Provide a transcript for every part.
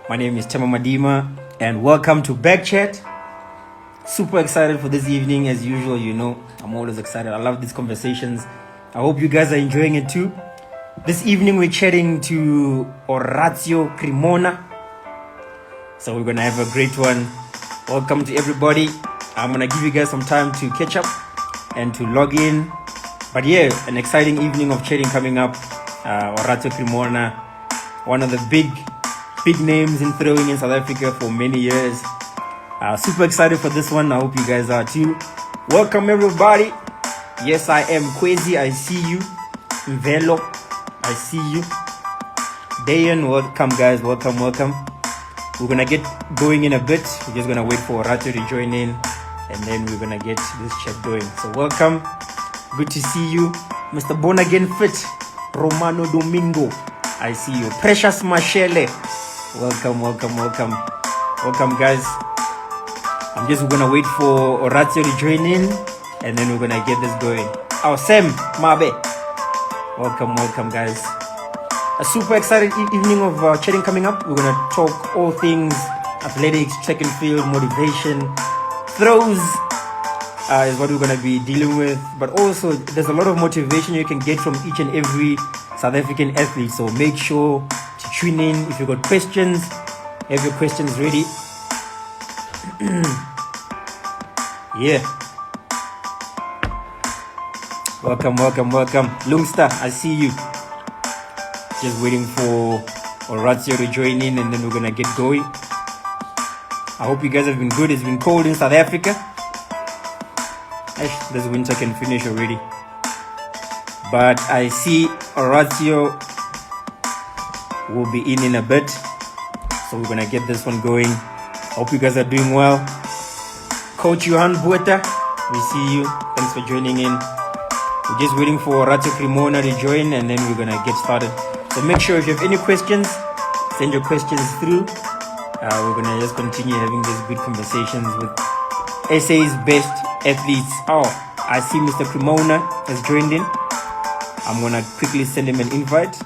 My name is Tema Madima, and welcome to BackChat. Super excited for this evening, as usual. You know, I'm always excited. I love these conversations. I hope you guys are enjoying it too. This evening, we're chatting to Orazio Cremona. So we're gonna have a great one. Welcome to everybody. I'm gonna give you guys some time to catch up and to log in. But yeah, an exciting evening of chatting coming up. Orazio Cremona, one of the big names in throwing in South Africa for many years. Super excited for this one. I hope you guys are too. Welcome everybody. Yes, I am Kwezi. I see you. Mvelo, I see you. Dayan, welcome guys. Welcome. We're gonna get going in a bit. We're just gonna wait for Orazio to join in, and then we're gonna get this chat going. So welcome. Good to see you, Mr. Born Again Fit, Romano Domingo. I see you. Precious Mashele. Welcome guys. I'm just gonna wait for Orazio to join in, and then we're gonna get this going. Oh, Sam Mabe. Welcome guys. A super excited evening of chatting coming up. We're gonna talk all things athletics, track and field, motivation, throws is what we're gonna be dealing with. But also, there's a lot of motivation you can get from each and every South African athlete. So make sure to tune in. If you've got questions, have your questions ready. Yeah. Welcome. Lungster, I see you. Just waiting for Orazio to join in, and then we're gonna get going. I hope you guys have been good. It's been cold in South Africa. This winter can finish already. But I see Orazio will be in a bit. So we're gonna get this one going. Hope you guys are doing well. Coach Johan Bueta, we see you. Thanks for joining in. We're just waiting for Orazio Cremona to join, and then we're gonna get started. So make sure if you have any questions, send your questions through. We're gonna just continue having these good conversations with SA's best athletes. Oh, I see Mr. Cremona has joined in. I'm gonna quickly send him an invite.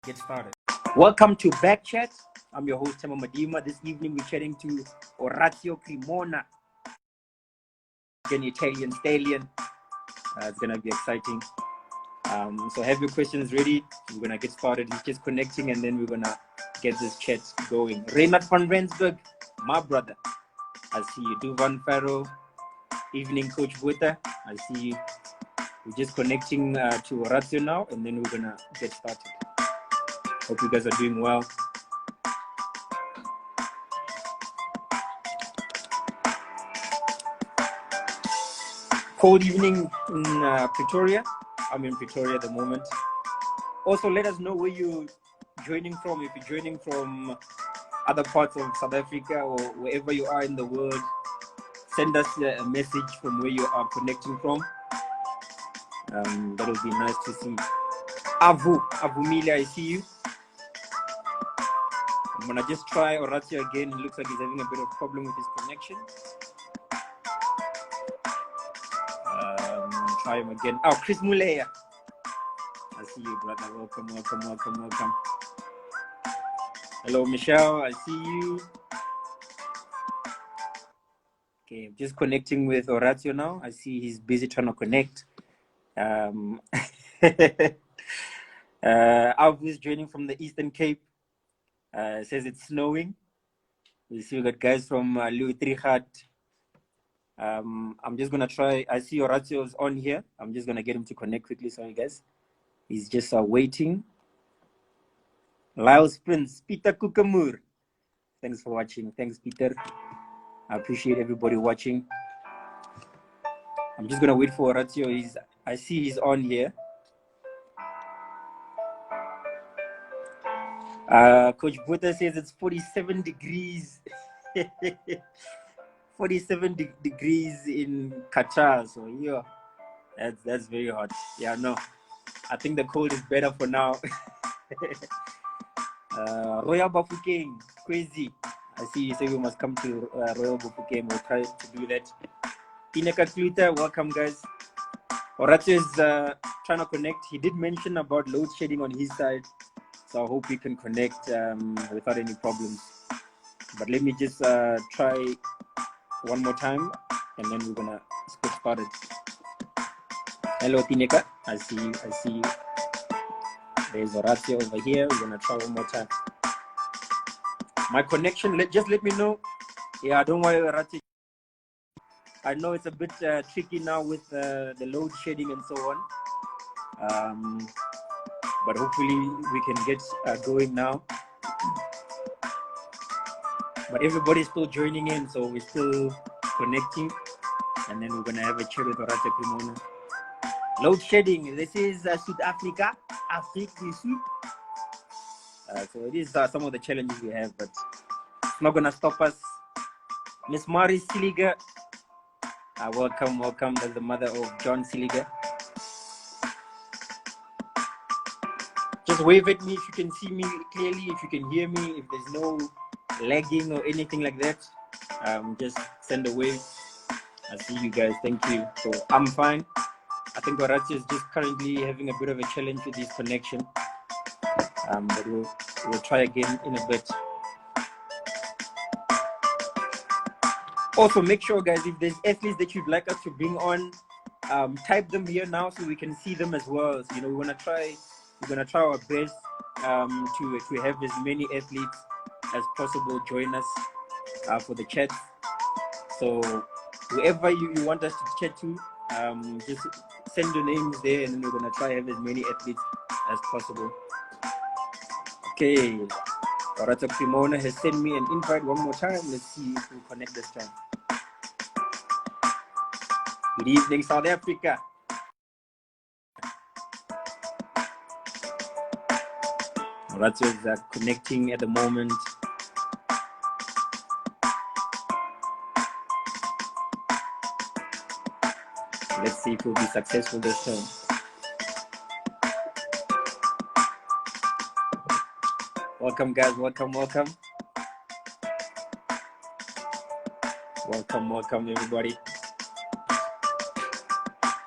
Get started. Welcome to BackChat. I'm your host, Tema Madima. This evening we're chatting to Orazio Cremona, an Italian stallion. It's gonna be exciting. So have your questions ready. We're gonna get started. He's just connecting, and then we're gonna get this chat going. Reynard van Rensburg, my brother. I see you. Duvan Farrow. Evening, Coach Bueta. I see you. We're just connecting to Orazio now, and then we're gonna get started. Hope you guys are doing well. Cold evening in Pretoria. I'm in Pretoria at the moment. Also, let us know where you're joining from. If you're joining from other parts of South Africa or wherever you are in the world, send us a message from where you are connecting from. That would be nice to see. Avumile, I see you. I'm gonna just try Orazio again. It looks like he's having a bit of problem with his connection. Try him again. Oh, Chris Muleya. I see you, brother. Welcome. Hello, Michelle. I see you. Okay, just connecting with Orazio now. I see he's busy trying to connect. Alv is joining from the Eastern Cape. Says it's snowing. We see we got guys from Louis Trichat. I'm just gonna try. I see Orazio's on here. I'm just gonna get him to connect quickly. Sorry, guys. He's just waiting. Lyles Prince, Peter Kukamur. Thanks for watching. Thanks, Peter. I appreciate everybody watching. I'm just gonna wait for Orazio. I see he's on here. Coach Buta says it's 47 degrees. 47 degrees in Qatar. So yeah, that's very hot. Yeah, no, I think the cold is better for now. Royal Bafokeng, crazy. I see you say we must come to Royal Bafokeng. We'll try to do that. Ineka Kluter, welcome guys. Orazio is trying to connect. He did mention about load shedding on his side. So So I hope we can connect without any problems. But let me just try one more time, and then we're gonna get started. Hello, Tineka. I see you. I see you. There's Orazio over here. We're gonna try one more time. My connection. Just let me know. Yeah, don't worry, Orazio. I know it's a bit tricky now with the load shedding and so on. But hopefully we can get going now. But everybody's still joining in, so we're still connecting. And then we're gonna have a chat with Orazio Cremona. Load shedding. This is South Africa. Africa. So it is some of the challenges we have, but it's not gonna stop us. Miss Mari Siliga. Welcome. That's the mother of John Siliga. Just wave at me if you can see me clearly, if you can hear me, if there's no lagging or anything like that. Just send a wave. I see you guys. Thank you. So I'm fine. I think Orazio is just currently having a bit of a challenge with his connection. But we'll try again in a bit. Also, make sure, guys, if there's athletes that you'd like us to bring on, type them here now so we can see them as well. So, we're gonna try our best to have as many athletes as possible join us for the chat. So whoever you want us to chat to, just send your names there, and then we're gonna try have as many athletes as possible. Okay, Orazio Cremona has sent me an invite one more time. Let's see if we connect this time. Good evening, South Africa. Orazio is connecting at the moment. Let's see if we'll be successful this time. Welcome, guys. Welcome. Welcome, everybody.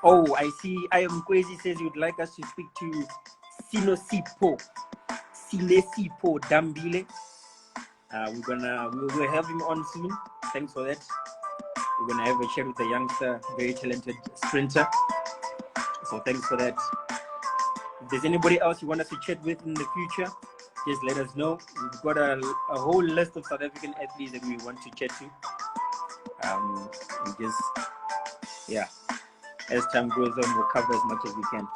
Oh, I see. I am Kwezi says you'd like us to speak to Sinosipo Dambile. We'll have him on soon. Thanks for that. We're gonna have a chat with the youngster, very talented sprinter. So thanks for that. If there's anybody else you want us to chat with in the future, just let us know. We've got a whole list of South African athletes that we want to chat to. As time goes on, we'll cover as much as we can.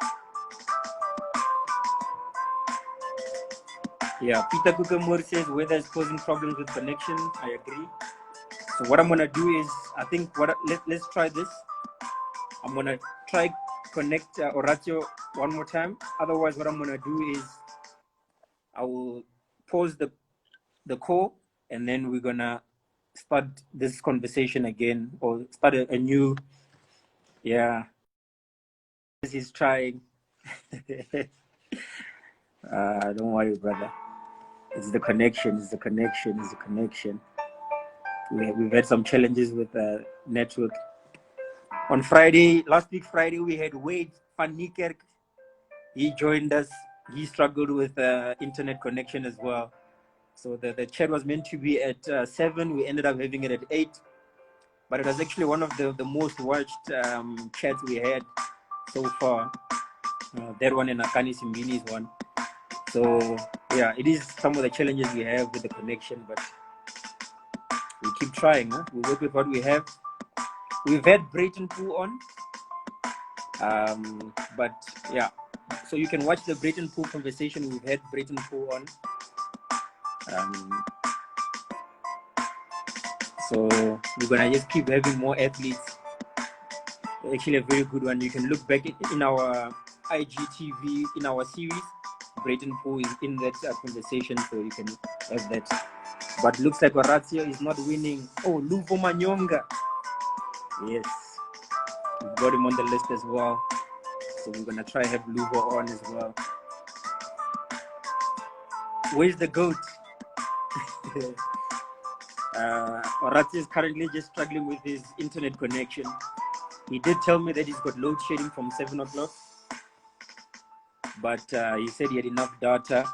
Yeah, Peter Kukamur says weather is causing problems with connection. I agree. So what I'm gonna do is, I think let's try this. I'm gonna try connect Orazio one more time. Otherwise, what I'm gonna do is I will pause the call, and then we're gonna start this conversation again, or start a new. Yeah, this is trying. Don't worry, brother. It's the connection. We've had some challenges with network. On last week Friday, we had Wade van Niekerk. He joined us. He struggled with internet connection as well. So the chat was meant to be at 7. We ended up having it at 8. But it was actually one of the most watched chats we had so far. That one and Akani Simbini's one. So yeah, it is some of the challenges we have with the connection, but we keep trying. We work with what we have. We've had Brayton Pooh on, but yeah, so you can watch the Brayton Pooh conversation. We've had Brayton Pooh on. So we're gonna just keep having more athletes. Actually, a very good one. You can look back in our IGTV in our series. Brayton Pooh is in that conversation, so you can have that. But looks like Orazio is not winning. Oh, Luvo Manyonga. Yes, we've got him on the list as well. So we're gonna try have Luvo on as well. Where's the goat? Orazio is currently just struggling with his internet connection. He did tell me that he's got load shedding from 7 o'clock, but he said he had enough data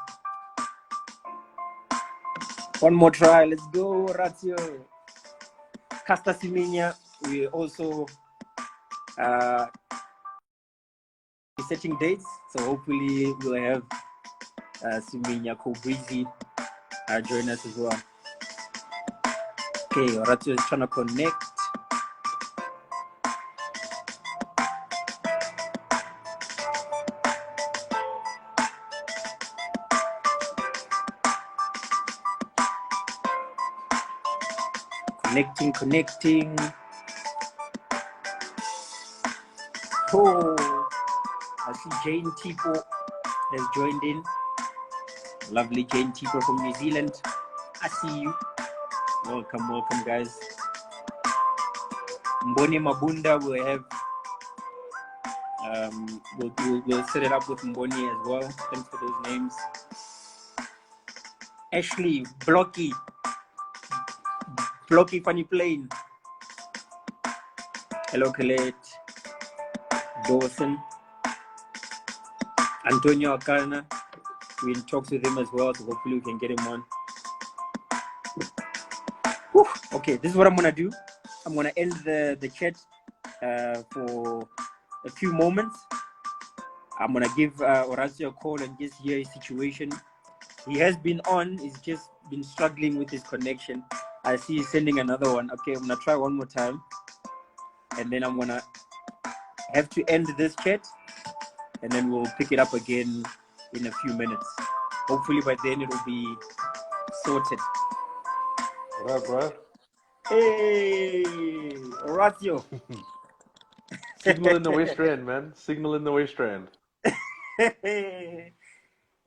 One more try. Let's go, Orazio. Casta Siminia. We also setting dates, so hopefully we'll have Siminia Breezy join us as well. Okay, Orazio is trying to connect. Connecting. Oh, I see Jane Tipo has joined in. Lovely Jane Tipo from New Zealand. I see you. Welcome, guys. Mboni Mabunda will have. We'll set it up with Mboni as well. Thanks for those names. Ashley, Blocky, Funny Plane. Hello, Colette. Dawson. Antonio Acarna. We're in talks with him as well, so hopefully we can get him on. Whew. Okay, this is what I'm gonna do. I'm gonna end the chat for a few moments. I'm gonna give Orazio a call and just hear his situation. He has been on, he's just been struggling with his connection. I see he's sending another one. Okay, I'm gonna try one more time. And then I'm gonna have to end this chat, and then we'll pick it up again in a few minutes. Hopefully by then it'll be sorted. What up, bro? Hey, Orazio. Signal in the West Rand, man. Signal in the West Rand.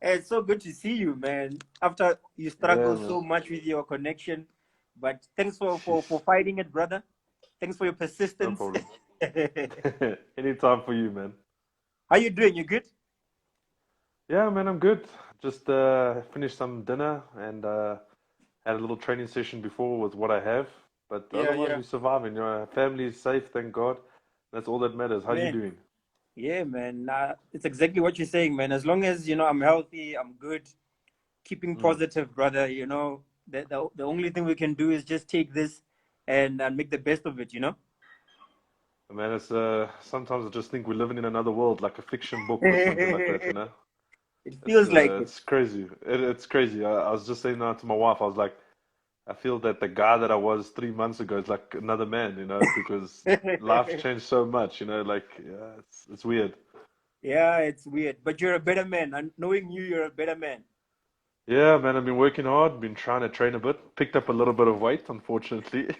It's so good to see you, man. After you struggle so much with your connection, but thanks for fighting it, brother. Thanks for your persistence. No problem. Anytime for you, man. How you doing? You good? Yeah, man, I'm good. Just finished some dinner and had a little training session before with what I have. But otherwise, we're surviving. Your family is safe, thank God. That's all that matters. How you doing? Yeah, man. It's exactly what you're saying, man. As long as, I'm healthy, I'm good, keeping positive, brother, the only thing we can do is just take this and make the best of it, Man, it's sometimes I just think we're living in another world, like a fiction book or something like that, It feels like it's crazy. It's crazy. I was just saying that to my wife. I was like, I feel that the guy that I was 3 months ago is like another man, because life changed so much, it's weird. Yeah, it's weird. But you're a better man. And knowing you're a better man. Yeah, man, I've been working hard, been trying to train a bit, picked up a little bit of weight, unfortunately.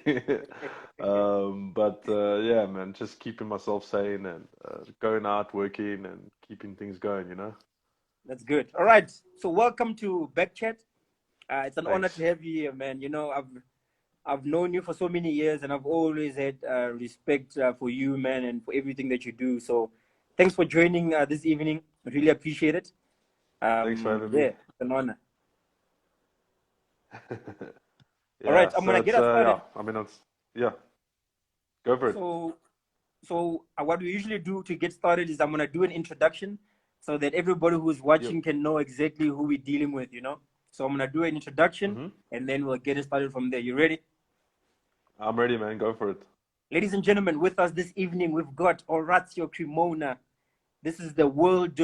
Yeah, man, just keeping myself sane and going out, working and keeping things going. That's good. All right. So welcome to BackChat. It's an honor Thanks. to have you here, man. I've known you for so many years, and I've always had respect for you, man, and for everything that you do. So thanks for joining this evening. I really appreciate it. Thanks for having me. Yeah, it's an honor. Yeah, all right, I'm gonna get us started. Yeah, go for it. So what we usually do to get started is I'm gonna do an introduction so that everybody who's watching can know exactly who we're dealing with. So I'm gonna do an introduction and then we'll get it started from there. You ready? I'm ready, man. Go for it. Ladies and gentlemen, with us this evening we've got Orazio Cremona. This is the World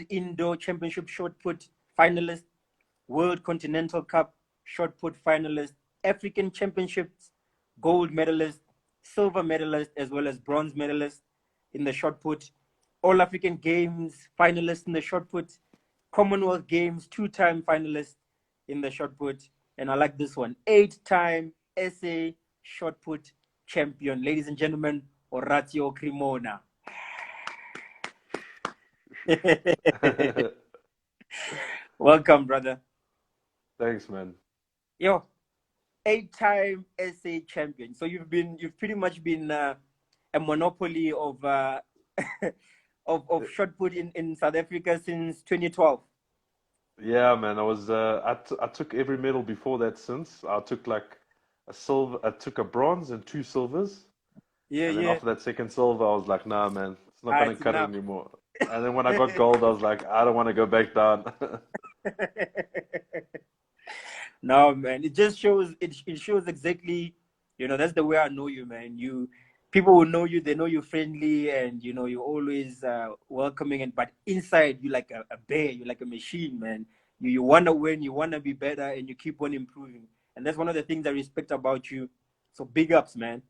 Indoor Championship shot put finalist, World Continental Cup shot put finalist, African Championships gold medalist, silver medalist, as well as bronze medalist in the shot put, All African Games finalist in the shot put, Commonwealth Games 2-time finalist in the shot put, and I like this one, 8-time SA shot put champion. Ladies and gentlemen, Orazio Cremona. Welcome, brother. Thanks, man. Yo, 8-time SA champion. So you've pretty much been a monopoly of of shot put in South Africa since 2012. Yeah, man. I took every medal before that since. I took like a silver, I took a bronze and 2 silvers. Yeah, and then after that second silver, I was like, nah, man, it's not gonna cut it anymore. And then when I got gold, I was like, I don't want to go back down. No, man. It just shows. It shows exactly. That's the way I know you, man. People will know you. They know you're friendly, and you're always welcoming. But inside, you like a bear. You're like a machine, man. You wanna win. You wanna be better, and you keep on improving. And that's one of the things I respect about you. So big ups, man.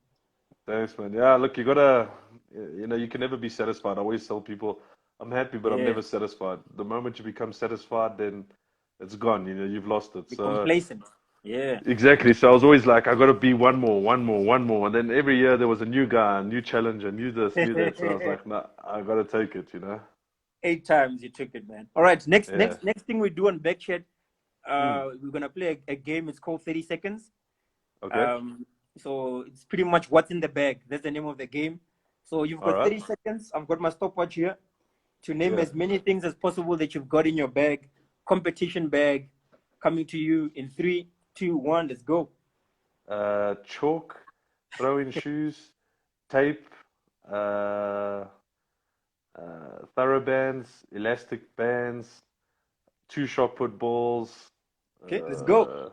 Thanks, man. Yeah, look, you can never be satisfied. I always tell people, I'm happy, but I'm Yeah. never satisfied. The moment you become satisfied, then it's gone. You've lost it. Be So complacent. Yeah. exactly. So I was always like, I got to be one more, one more, one more. And then every year there was a new guy, a new challenge, a new this, new that. So I was like, nah, I got to take it. 8 times you took it, man. All right. Next, Yeah. next, next thing we do on BackChat, Mm. we're gonna play a game. It's called 30 Seconds. Okay. So it's pretty much what's in the bag. That's the name of the game. So you've All got right. 30 seconds. I've got my stopwatch here to name Yeah. as many things as possible that you've got in your bag. Competition bag coming to you in 3, 2, 1. Let's go. Chalk, throwing shoes, tape, uh, thorough bands, elastic bands, two shot put balls. Okay, let's go.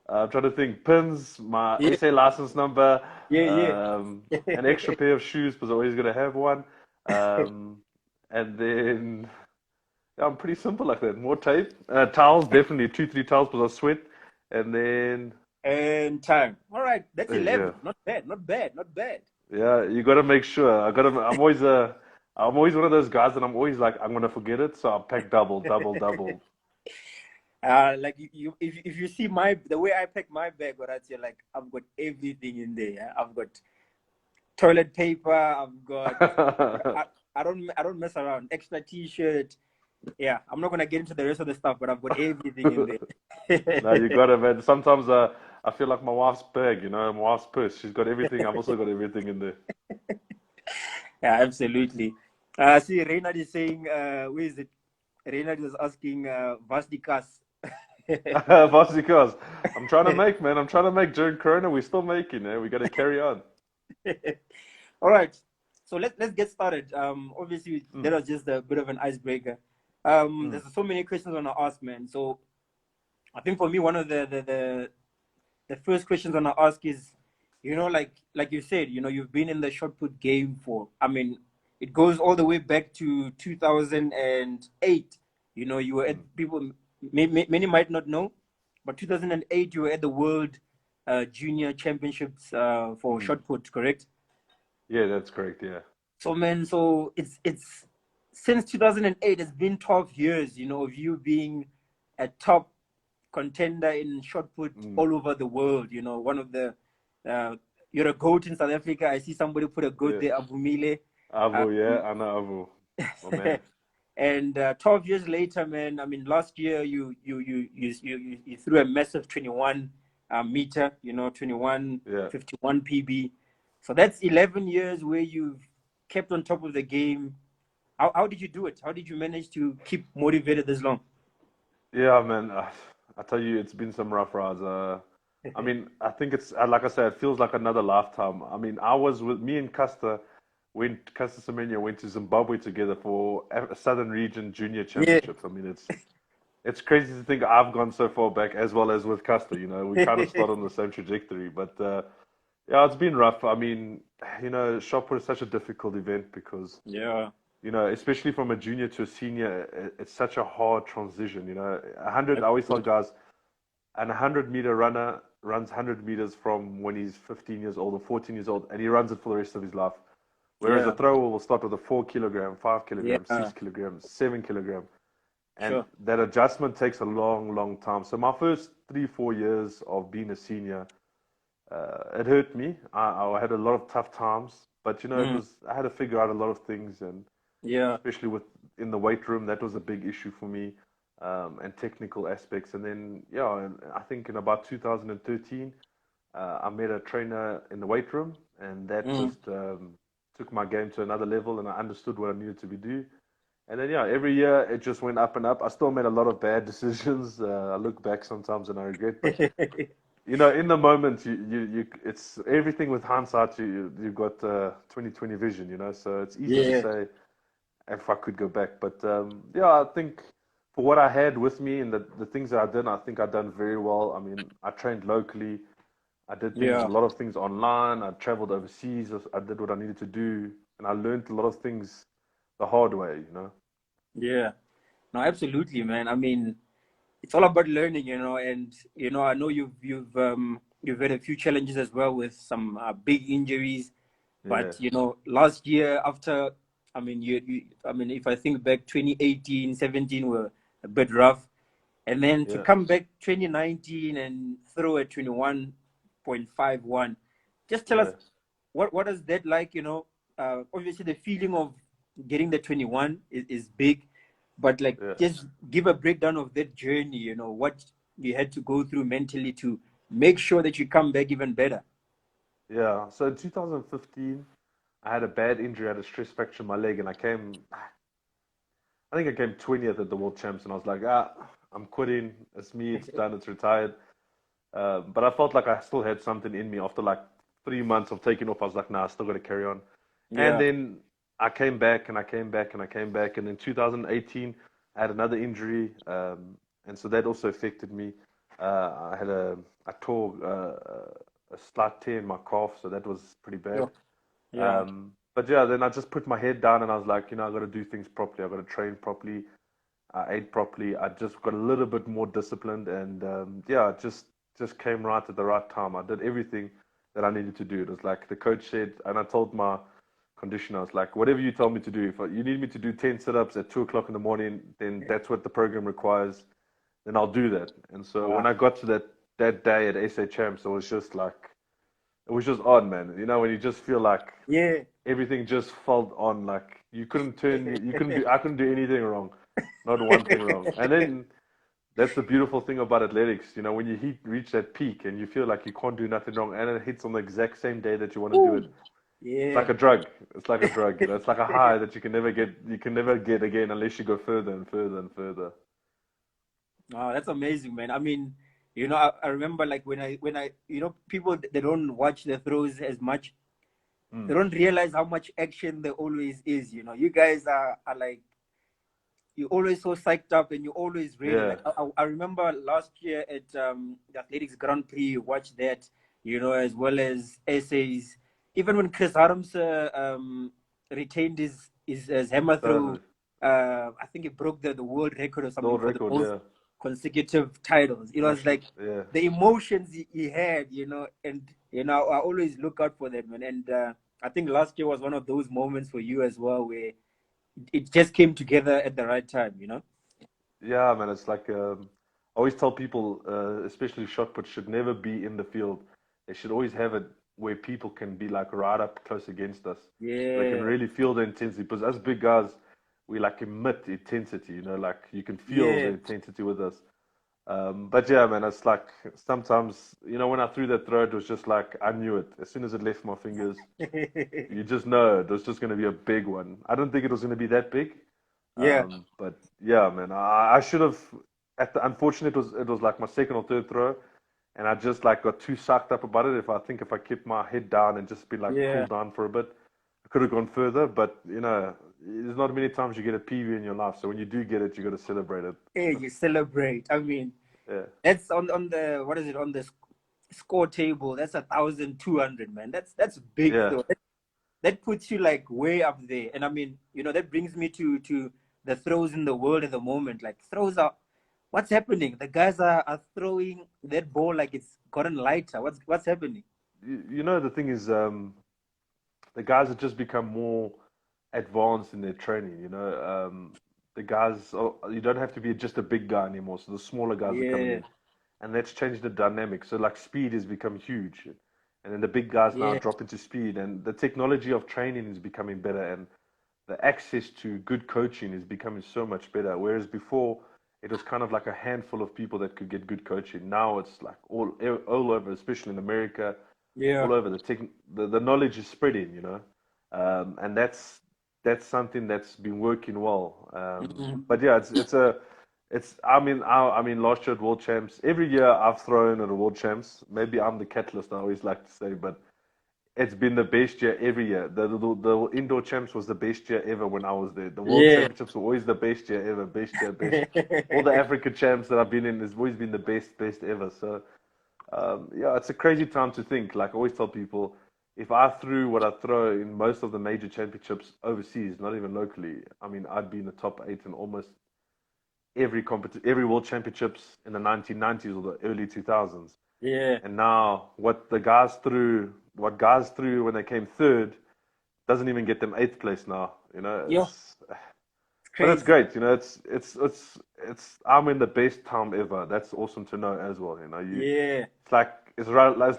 I'm trying to think. Pins, my Yeah, SA license number, yeah. an extra pair of shoes because I'm always going to have one. Um, and then yeah, I'm pretty simple like that. More tape, towels, definitely 2, 3 towels because I sweat. And then And time. All right, that's yeah, 11. Not bad, not bad, not bad. yeah, you got to make sure. I'm always one of those guys that I'm always like, I'm gonna forget it, so I'll pack double, double, double. Like if you see the way I pack my bag, Orazio, like I've got everything in there. Yeah? I've got toilet paper. I've got. I, I don't mess around. Extra T-shirt. Yeah, I'm not gonna get into the rest of the stuff, but I've got everything in No, you there. got it, man. Sometimes I feel like my wife's bag, my wife's purse. She's got everything. I've also got everything in there. Yeah, absolutely. See, Reynard is saying, where is it? Reynard is asking, Vasdikas. Mostly because I'm trying to make, man. I'm trying to make during Corona. We're still making, eh? We got to carry on. All right. So let's get started. Obviously that Mm, was just a bit of an icebreaker. mm, There's so many questions I want to ask, man. So I think for me, one of the first questions I want to ask is, like you said, you've been in the shot put game for. I mean, it goes all the way back to 2008. You were mm, at people. Many might not know, but 2008 you were at the World Junior Championships for mm. shot put, correct? Yeah, that's correct. Yeah. So man, so it's since 2008, it's been 12 years, of you being a top contender in shot put Mm, all over the world. One of the uh, you're a goat in South Africa. I see somebody put a goat yeah. there, Abumile. Avu, yeah, Um, I know Avu, my man. and 12 years later, man. I mean, last year you threw a massive 21 meter. 21 Yeah. 51 PB. So that's 11 years where you've kept on top of the game. How did you do it? How did you manage to keep motivated this long? Yeah, man. I tell you, it's been some rough rides. I mean, I think it's like I said, it feels like another lifetime. I mean, I was with me and Custer Semenya went to Zimbabwe together for a Southern Region Junior Yeah. Championships. I mean, it's crazy to think I've gone so far back as well as with Custer. We kind of start on the same trajectory, but yeah, it's been rough. I mean, shot put is such a difficult event because Yeah. especially from a junior to a senior, it's such a hard transition. 100. I always tell guys, an 100-meter runner runs 100 meters from when he's 15 years old or 14 years old, and he runs it for the rest of his life. Whereas a Yeah. thrower will start with a 4 kilogram, 5 kilogram, Yeah. 6 kilogram, 7 kilogram. And Sure. that adjustment takes a long, long time. So my first 3, 4 years of being a senior, it hurt me. I had a lot of tough times, but Mm. I had to figure out a lot of things, and Yeah. especially in the weight room, that was a big issue for me, and technical aspects. And then yeah, and I think in about 2013, I met a trainer in the weight room, and that Mm. just took my game to another level, and I understood what I needed to be do. And then yeah, every year it just went up and up. I still made a lot of bad decisions. I look back sometimes and I regret, but in the moment, it's everything with hindsight. You've got 2020 vision. So it's easy to Yeah. say if I could go back, but yeah, I think for what I had with me and the things that I did, I think I've done very well. I mean, I trained locally. I did things, a Yeah. lot of things online. I traveled overseas. I did what I needed to do, and I learned a lot of things the hard way, you know. Yeah. No, absolutely, man. I mean, it's all about learning, and I know you've had a few challenges as well with some big injuries, Yeah, but last year after, I mean, I mean, if I think back, 2018, 17 were a bit rough, and then to yeah, come back 2019 and throw a 21.51, just tell yeah, us what is that like? Obviously the feeling of getting the 21 is big, but like yeah, just give a breakdown of that journey. What you had to go through mentally to make sure that you come back even better. yeah. So in 2015, I had a bad injury. I had a stress fracture in my leg, and I think I came 20th at the World Champs, and I was like, I'm quitting. It's me. It's done. It's retired. But I felt like I still had something in me after like 3 months of taking off. I was like, nah, I still got to carry on. And Yeah. then I came back and I came back and I came back. And in 2018, I had another injury. And so that also affected me. I tore a slight tear in my calf. So that was pretty bad. Yeah. Yeah. But yeah, then I just put my head down and I was like, I got to do things properly. I got to train properly. I ate properly. I just got a little bit more disciplined, and yeah, it just came right at the right time. I did everything that I needed to do. It was like the coach said, and I told my conditioner, I was like, whatever you tell me to do. If you need me to do 10 sit-ups at 2 o'clock in the morning, then that's what the program requires. Then I'll do that. And so when Wow. I got to that day at SA Champs, it was just odd, man. When you just feel like Yeah. everything just felt on, like you couldn't do, I couldn't do anything wrong, not one thing wrong. And then that's the beautiful thing about athletics, when you reach that peak and you feel like you can't do nothing wrong, and it hits on the exact same day that you want to do it. Ooh. It's Yeah. like a drug. It's like a drug. It's like a high that you can never get again unless you go further and further and further. Oh, that's amazing, man. I mean, I remember like when I people they don't watch the throws as much. They Mm. don't realize how much action there always is. You guys are like you always so psyched up and you're always ready. Yeah, Like I remember last year at the Athletics Grand Prix, you watched that, as well as essays. Even when Chris Harms retained his hammer throw, 100. I think he broke the world record or The something old for the record, most yeah. consecutive titles. It was National, like yeah. the emotions he had, and I always look out for that, man. And I think last year was one of those moments for you as well where it just came together at the right time. Yeah, man, it's like I always tell people, especially shot put, should never be in the field. They should always have it where people can be like right up close against us, so they can Yeah, really feel the intensity. Because as big guys, we like emit intensity. Like you can feel the yeah. intensity with us. But yeah, man, it's like sometimes, when I threw that throw, it was just like I knew it as soon as it left my fingers. You just know it was just going to be a big one. I don't think it was going to be that big. Yeah, But yeah, man, I should have. Unfortunately, it was like my second or third throw, and I just like got too sucked up about it. If I kept my head down and just been like yeah. cooled down for a bit, I could have gone further. But there's not many times you get a PV in your life, so when you do get it, you got to celebrate it. Hey, you celebrate. I mean, Yeah, that's on the what is it on the score table? That's 1,200, man. That's big yeah. though. That puts you like way up there. And I mean, that brings me to the throws in the world at the moment. Like throws are, what's happening? The guys are throwing that ball like it's gotten lighter. What's happening? The thing is, the guys have just become more advanced in their training. The guys, you don't have to be just a big guy anymore. So the smaller guys are coming Yeah, in, and that's changed the dynamic. So like speed has become huge, and then the big guys now yeah, drop into speed, and the technology of training is becoming better, and the access to good coaching is becoming so much better. Whereas before, it was kind of like a handful of people that could get good coaching. Now it's like all over, especially in America, yeah. all over. The knowledge is spreading. And that's something that's been working well. Mhm. But yeah, it's I mean last year at World Champs, every year I've thrown at a World Champs. Maybe I'm the catalyst, I always like to say, but it's been the best year every year. The indoor champs was the best year ever when I was there. The world Yeah. championships were always the best year ever, best year, best. All the African champs that I've been in has always been the best ever. So yeah, it's a crazy time to think. Like I always tell people, if I threw what I throw in most of the major championships overseas, not even locally, I mean, I'd be in the top eight in almost every world championships in the 1990s or the early 2000s. Yeah. And now what guys threw when they came third doesn't even get them eighth place now. Yeah. It's But it's crazy. great. It's I'm in the best time ever. That's awesome to know as well. Yeah. It's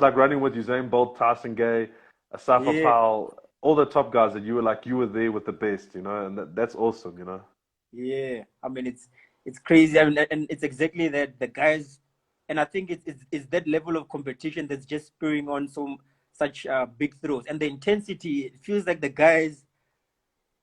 like running with Usain Bolt, Tyson Gay, Asafa Yeah. Powell, all the top guys that you were there with the best. And that's awesome. Yeah, I mean it's crazy. I mean, and it's exactly that the guys, and I think it's that level of competition that's just spurring on such big throws and the intensity. It feels like the guys,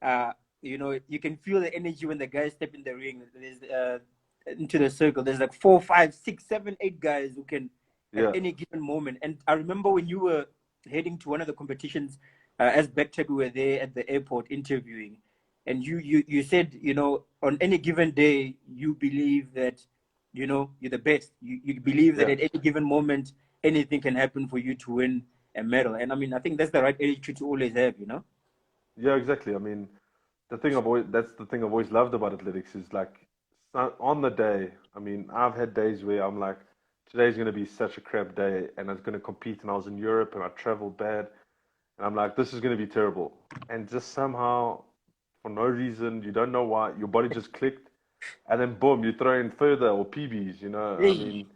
uh, you can feel the energy when the guys step in the ring. There's into the circle. There's like 4, 5, 6, 7, 8 guys who can at Yeah, any given moment. And I remember when you were heading to one of the competitions as Backtrack, we were there at the airport interviewing, and you said, on any given day, you believe that, you're the best. You believe that yeah. at any given moment, anything can happen for you to win a medal. And I mean, I think that's the right attitude to always have. Yeah, exactly. I mean, that's the thing I've always loved about athletics is like on the day. I mean, I've had days where I'm like, today's going to be such a crap day, and I was going to compete, and I was in Europe, and I traveled bad, and I'm like, this is going to be terrible, and just somehow, for no reason, you don't know why, your body just clicked, and then boom, you throw in further or PBs. I Hey, mean,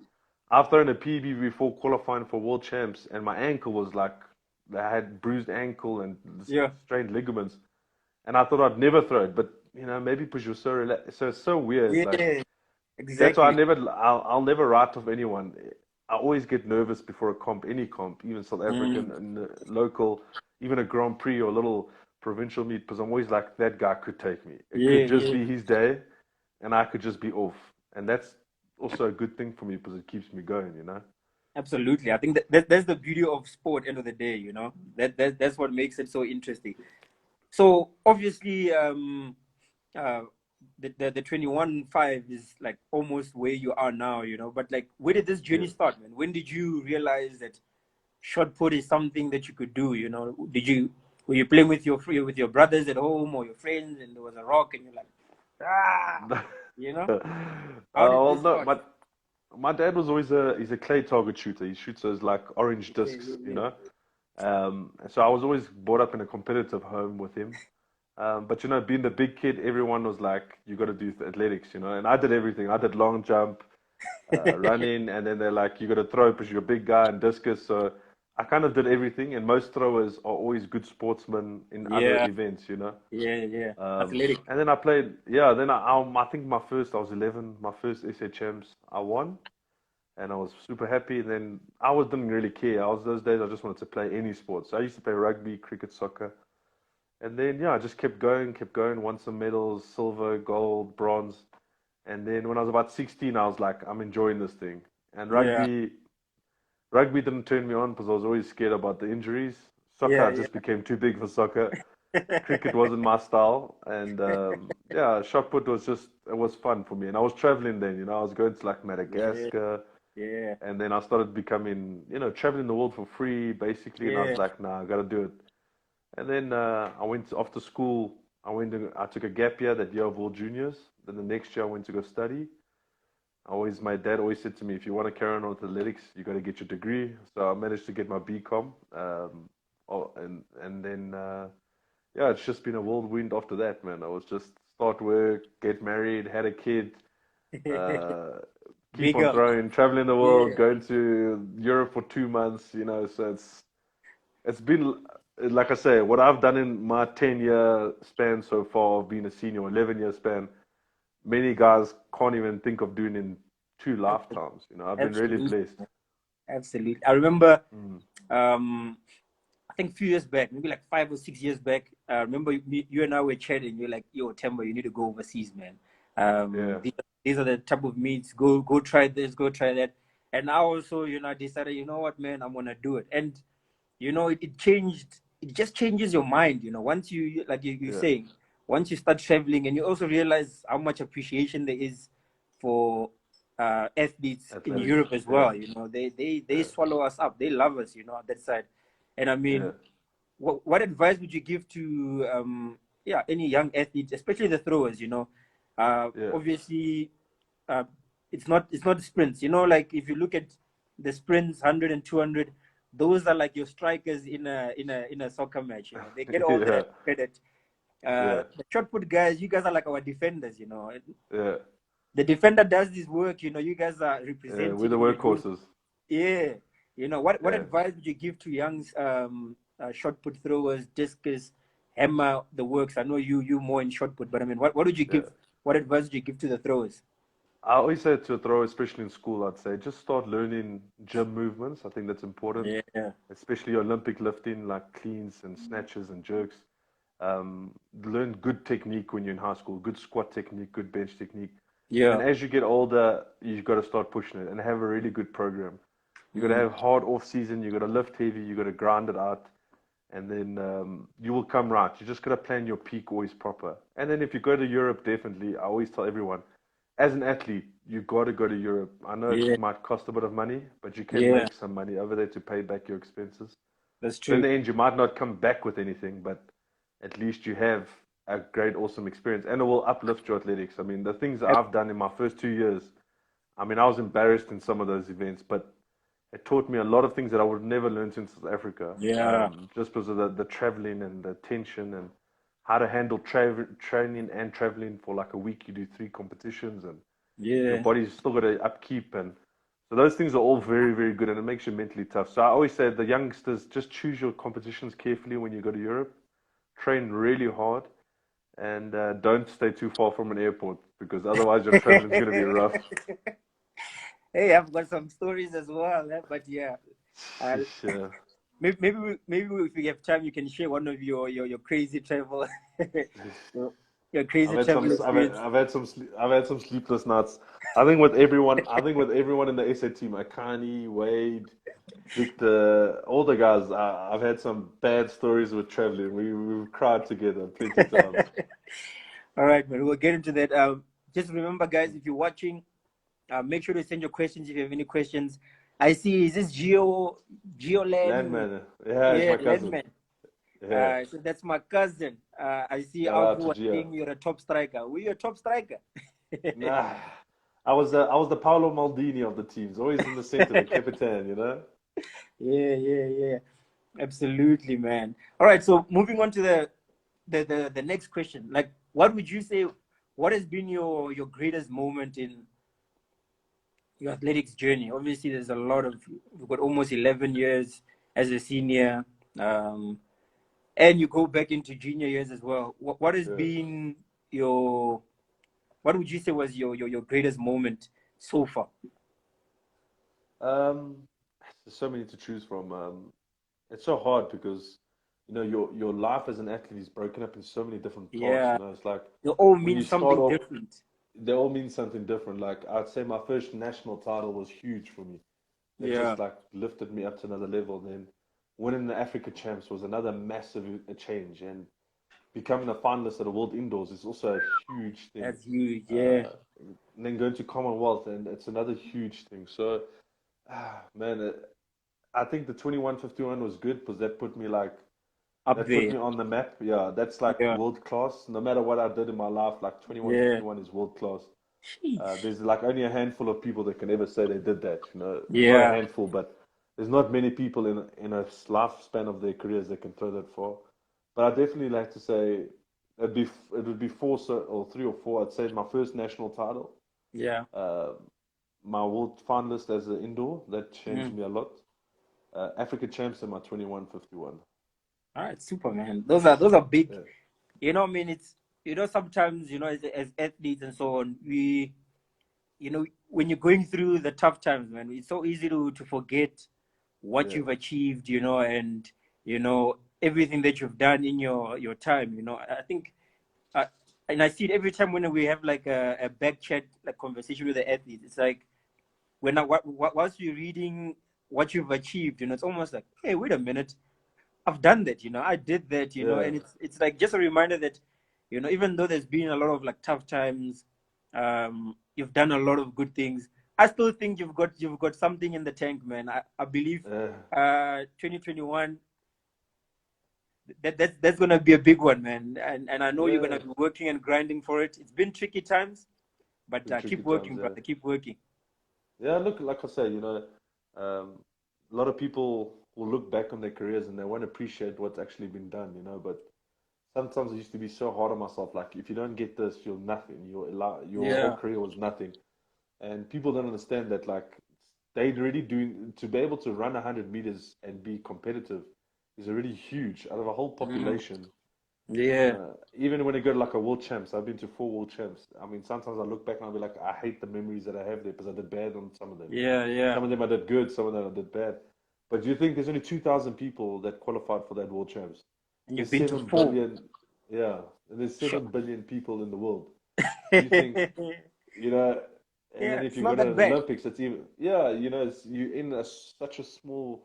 I've thrown a PB before qualifying for world champs, and my ankle was like, I had bruised ankle and yeah, strained ligaments and I thought I'd never throw it, but maybe because you're so it's so weird. Like yeah, that's why exactly. I'll never write off anyone. I always get nervous before a comp, any comp, even South Mm, African and local, even a Grand Prix or a little provincial meet, because I'm always like that guy could take me. It yeah, could just yeah. be his day, and I could just be off, and that's also a good thing for me because it keeps me going. Absolutely. I think that's the beauty of sport, end of the day. That's what makes it so interesting. So obviously, uh, the 21.5 is like almost where you are now. But like, where did this Yeah. journey start, man? When did you realize that shot put is something that you could do? Were you playing with your brothers at home or your friends, and there was a rock, and you're like, ah, you know? How did Well, this no, start? my dad was always he's a clay target shooter. He shoots those like orange Yeah, discs, you yeah, know. So I was always brought up in a competitive home with him. But being the big kid, everyone was like, you got to do athletics. And I did everything. I did long jump, yeah. running, and then they're like, you got to throw because you're a big guy and discus. So I kind of did everything, and most throwers are always good sportsmen in other Yeah, events. yeah, yeah. Athletic. And then I played, yeah. Then I think I was 11. My first SA champs, I won, and I was super happy. And then didn't really care. I was those days I just wanted to play any sport. So I used to play rugby, cricket, soccer, and then yeah, I just kept going. Won some medals, silver, gold, bronze. And then when I was about 16, I was like, I'm enjoying this thing. And Yeah, rugby didn't turn me on because I was always scared about the injuries. Soccer, yeah, I yeah. just became too big for soccer. Cricket wasn't my style, and yeah, shot put it was fun for me. And I was traveling then, I was going to like Yeah, Madagascar, yeah, and then I started becoming, traveling the world for free basically. And I was yeah. like, nah, I gotta do it. And then I went after school. I took a gap year that year of World Juniors. Then the next year I went to go study. My dad always said to me, if you want to carry on with athletics, you got to get your degree. So I managed to get my BCom. And then yeah, it's just been a whirlwind after that, man. I was just start work, get married, had a kid, uh, keep Big on up. throwing, traveling the world, Yeah. going to Europe for 2 months. So it's been like I say, what I've done in my 10-year span so far of being a senior, 11-year span, many guys can't even think of doing in two lifetimes. I've been really Absolutely. blessed. Absolutely. I remember, Mm. um, I think a few years back, maybe like 5 or 6 years back, remember you and I were chatting. You're like, yo, Temba, you need to go overseas, man. Yeah, These are the type of meets. Go try this, go try that. And I also, decided, you know what, man, I'm gonna do it. And you know, it changed. It just changes your mind, you know. Once you, like you're saying, once you start traveling, and you also realize how much appreciation there is for athletes in Europe as well. You know, they swallow us up. They love us, you know, on that side. And I mean, what advice would you give to any young athletes, especially the throwers? You know, obviously, it's not sprints. You know, like if you look at the sprints, 100 and 200, those are like your strikers in a soccer match. You know, they get all the credit. The shot put guys, you guys are like our defenders. You know, the defender does this work. You know, you guys are representing. We're the workhorses. Yeah, you know what advice would you give to young shot put throwers, discus, hammer, the works? I know you more in shot put, but I mean, what would you give? What advice would you give to the throwers? I always say to a thrower, especially in school, I'd say just start learning gym movements. I think that's important. Yeah. Especially Olympic lifting, like cleans and snatches and jerks. Learn good technique when you're in high school, good squat technique, good bench technique. Yeah. And as you get older, you've got to start pushing it and have a really good program. You've got to have hard off season, you've got to lift heavy, you've got to grind it out, and then you will come right. You just got to plan your peak always proper. And then if you go to Europe, definitely, I always tell everyone, as an athlete, you've got to go to Europe. I know it might cost a bit of money, but you can make some money over there to pay back your expenses. That's true. So in the end, you might not come back with anything, but at least you have a great, awesome experience, and it will uplift your athletics. I mean, the things that I've done in my first 2 years, I mean, I was embarrassed in some of those events, but it taught me a lot of things that I would have never learned in South Africa. Yeah. Just because of the traveling and the tension and how to handle training and traveling for like a week. You do 3 competitions and your body's still got to upkeep. And so those things are all very, very good, and it makes you mentally tough. So I always say the youngsters, just choose your competitions carefully when you go to Europe. Train really hard. And don't stay too far from an airport, because otherwise your traveling is going to be rough. Hey, I've got some stories as well, but yeah. Maybe if you have time, you can share one of your crazy travel. Your crazy travel experience. I've had some sleepless nights. I think with everyone in the SA team, Akani, Wade, Victor, all the guys, I've had some bad stories with traveling. We've cried together plenty of times. All right, man. We'll get into that. Just remember, guys, if you're watching, make sure to send your questions if you have any questions. I see, is this Landman? Yeah, it's my cousin. Landman. So that's my cousin. I see Alvu saying you're a top striker. Were you a top striker? Nah, I was the Paolo Maldini of the teams, always in the center, the captain, you know. Yeah. Absolutely, man. All right, so moving on to the next question. Like, what would you say? What has been your greatest moment in your athletics journey? Obviously, there's a lot of, you've got almost 11 years as a senior, and you go back into junior years as well. What has been what would you say was your greatest moment so far? There's so many to choose from. It's so hard because, you know, your life as an athlete is broken up in so many different parts. Yeah. You know, it's like they all mean something different. They all mean something different. Like, I'd say my first national title was huge for me. It just like lifted me up to another level. Then winning the Africa Champs was another massive change, and becoming a finalist at the World Indoors is also a huge thing. That's huge, yeah. And then going to Commonwealth, and it's another huge thing. So, man, I think the 2151 was good because that put me put me on the map. Yeah, that's like world class. No matter what I did in my life, like 2151 is world class. There's like only a handful of people that can ever say they did that. You know, not a handful, but there's not many people in a lifespan of their careers that can throw that far. But I definitely like to say it would be 4 or 3 or 4. I'd say my first national title. Yeah. My world finalist as an indoor, that changed me a lot. Africa Champs in my 2151. All right, super, man. Those are big. Yeah. You know, I mean, it's, you know, sometimes, you know, as athletes and so on, we, you know, when you're going through the tough times, man, it's so easy to forget what you've achieved, you know, and, you know, everything that you've done in your time, you know. I think, and I see it every time when we have like a back chat, like conversation with the athletes. It's like, whilst you're reading what you've achieved, you know, it's almost like, hey, wait a minute. I've done that, I did that, Yeah. and it's like just a reminder that, even though there's been a lot of like tough times, you've done a lot of good things. I still think you've got something in the tank, man. I believe 2021, that's gonna be a big one, man. And I know you're Yeah. gonna be working and grinding for it. It's been tricky times, but Been tricky keep times, working, yeah. brother. Keep working. Yeah, look, like I say, a lot of people will look back on their careers and they won't appreciate what's actually been done, but sometimes I used to be so hard on myself, like if you don't get this, you're nothing. Your whole Yeah. career was nothing. And people don't understand that, like, they're already doing, to be able to run 100 meters and be competitive is already huge out of a whole Mm. population. Yeah. Even when I go to like a world champs, I've been to 4 world champs. I mean, sometimes I look back and I'll be like, I hate the memories that I have there because I did bad on some of them. Yeah. Yeah. Some of them I did good, some of them I did bad. But do you think there's only 2,000 people that qualified for that world champs? And you've There's been to 7 4. billion, yeah, and there's Sure. 7 billion people in the world. Do you think, Yeah, you know, and then if it's you go not to that the bad. Olympics, it's even, yeah, you're in such a small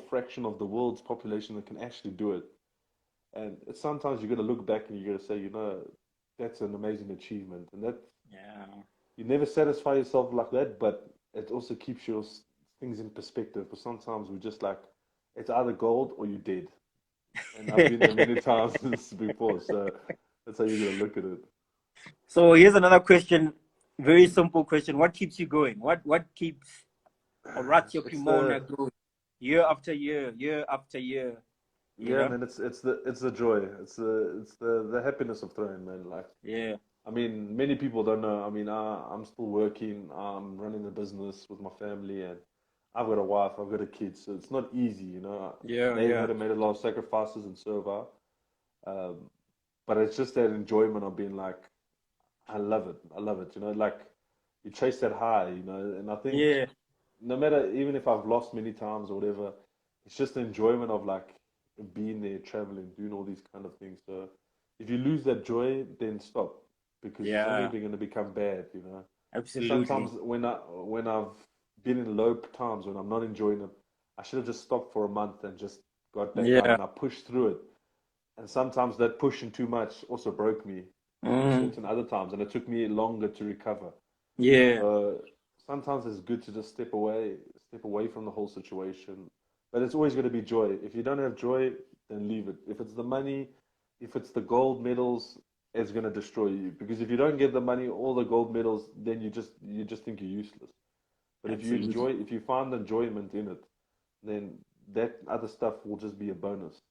fraction of the world's population that can actually do it. And sometimes you got to look back and you got to say, that's an amazing achievement. And that Yeah. you never satisfy yourself like that, but it also keeps your things in perspective. Because sometimes we're just like, it's either gold or you're dead. And I've been there many times before, so that's how you got to look at it. So here's another question. Very simple question. What keeps you going? What keeps Orazio It's the Cremona going year after year, year after year? You Yeah, know? man. It's the joy. It's the happiness of throwing, man. Like, Yeah. I mean, many people don't know. I mean, I'm still working. I'm running the business with my family, and I've got a wife. I've got a kid, so it's not easy. Yeah. They've Yeah. had to make a lot of sacrifices, and so have I. But it's just that enjoyment of being like, I love it. I love it. Like you chase that high. And I think Yeah. no matter, even if I've lost many times or whatever, it's just the enjoyment of like being there, traveling, doing all these kind of things. So if you lose that joy, then stop because it's only Yeah. going to become bad. So Absolutely. sometimes when I've been in low times when I'm not enjoying it, I should have just stopped for a month and just got back out Yeah. and I pushed through it. And sometimes that pushing too much also broke me in Mm. certain other times, and it took me longer to recover. Yeah. So sometimes it's good to just step away from the whole situation. But it's always going to be joy. If you don't have joy, then leave it. If it's the money, if it's the gold medals, it's going to destroy you. Because if you don't get the money, all the gold medals, then you just think you're useless. But Absolutely. if you find enjoyment in it, then that other stuff will just be a bonus.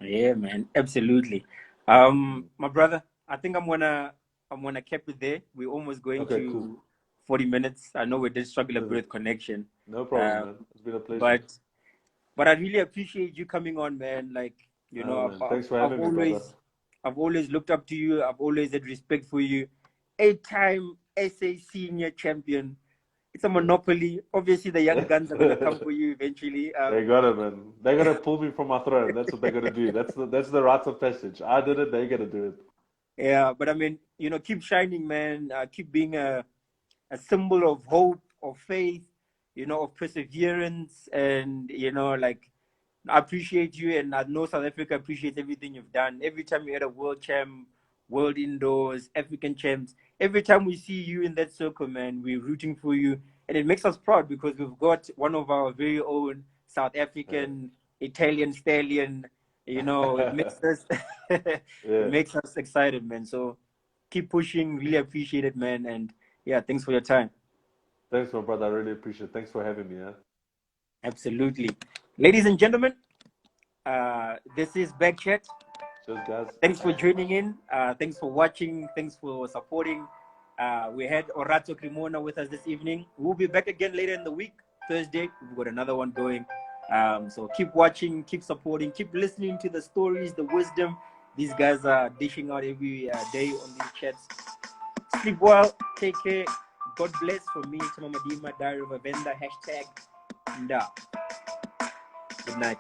Yeah, man. Absolutely. Mm. My brother, I think I'm gonna keep it there. We're almost going Okay, cool. to 40 minutes. I know we did struggle a bit Perfect. with connection. No problem, Um, man. It's been a pleasure. but I really appreciate you coming on, man. Like, Oh, man. I've, Thanks for I've having me, brother. always I've always looked up to you. I've always had respect for you. 8-time SA senior champion. It's a monopoly. Obviously, the young guns are gonna come for you eventually. They got it, man. They gotta pull me from my throne. That's what they gotta do. That's the rites of passage. I did it. They gotta do it. Yeah, but I mean, keep shining, man. Keep being a symbol of hope, of faith, of perseverance, and like I appreciate you, and I know South Africa appreciates everything you've done. Every time you're at a world champ, world indoors, African champs, every time we see you in that circle, man, we're rooting for you, and it makes us proud because we've got one of our very own South African Italian stallion. It Yeah. makes us it Yeah. makes us excited, man. So keep pushing, really appreciate it, man, and yeah, thanks for your time. Thanks, my brother. I really appreciate it. Thanks for having me. Yeah. Absolutely. Ladies and gentlemen, this is BackChat. Cheers, guys. Thanks for joining in. Thanks for watching. Thanks for supporting. We had Orazio Cremona with us this evening. We'll be back again later in the week, Thursday. We've got another one going. So keep watching, keep supporting, keep listening to the stories, the wisdom these guys are dishing out every day on these chats. Sleep well. Take care. God bless. From me, Chama Madima, Diary of a Vendor, hashtag, and good night.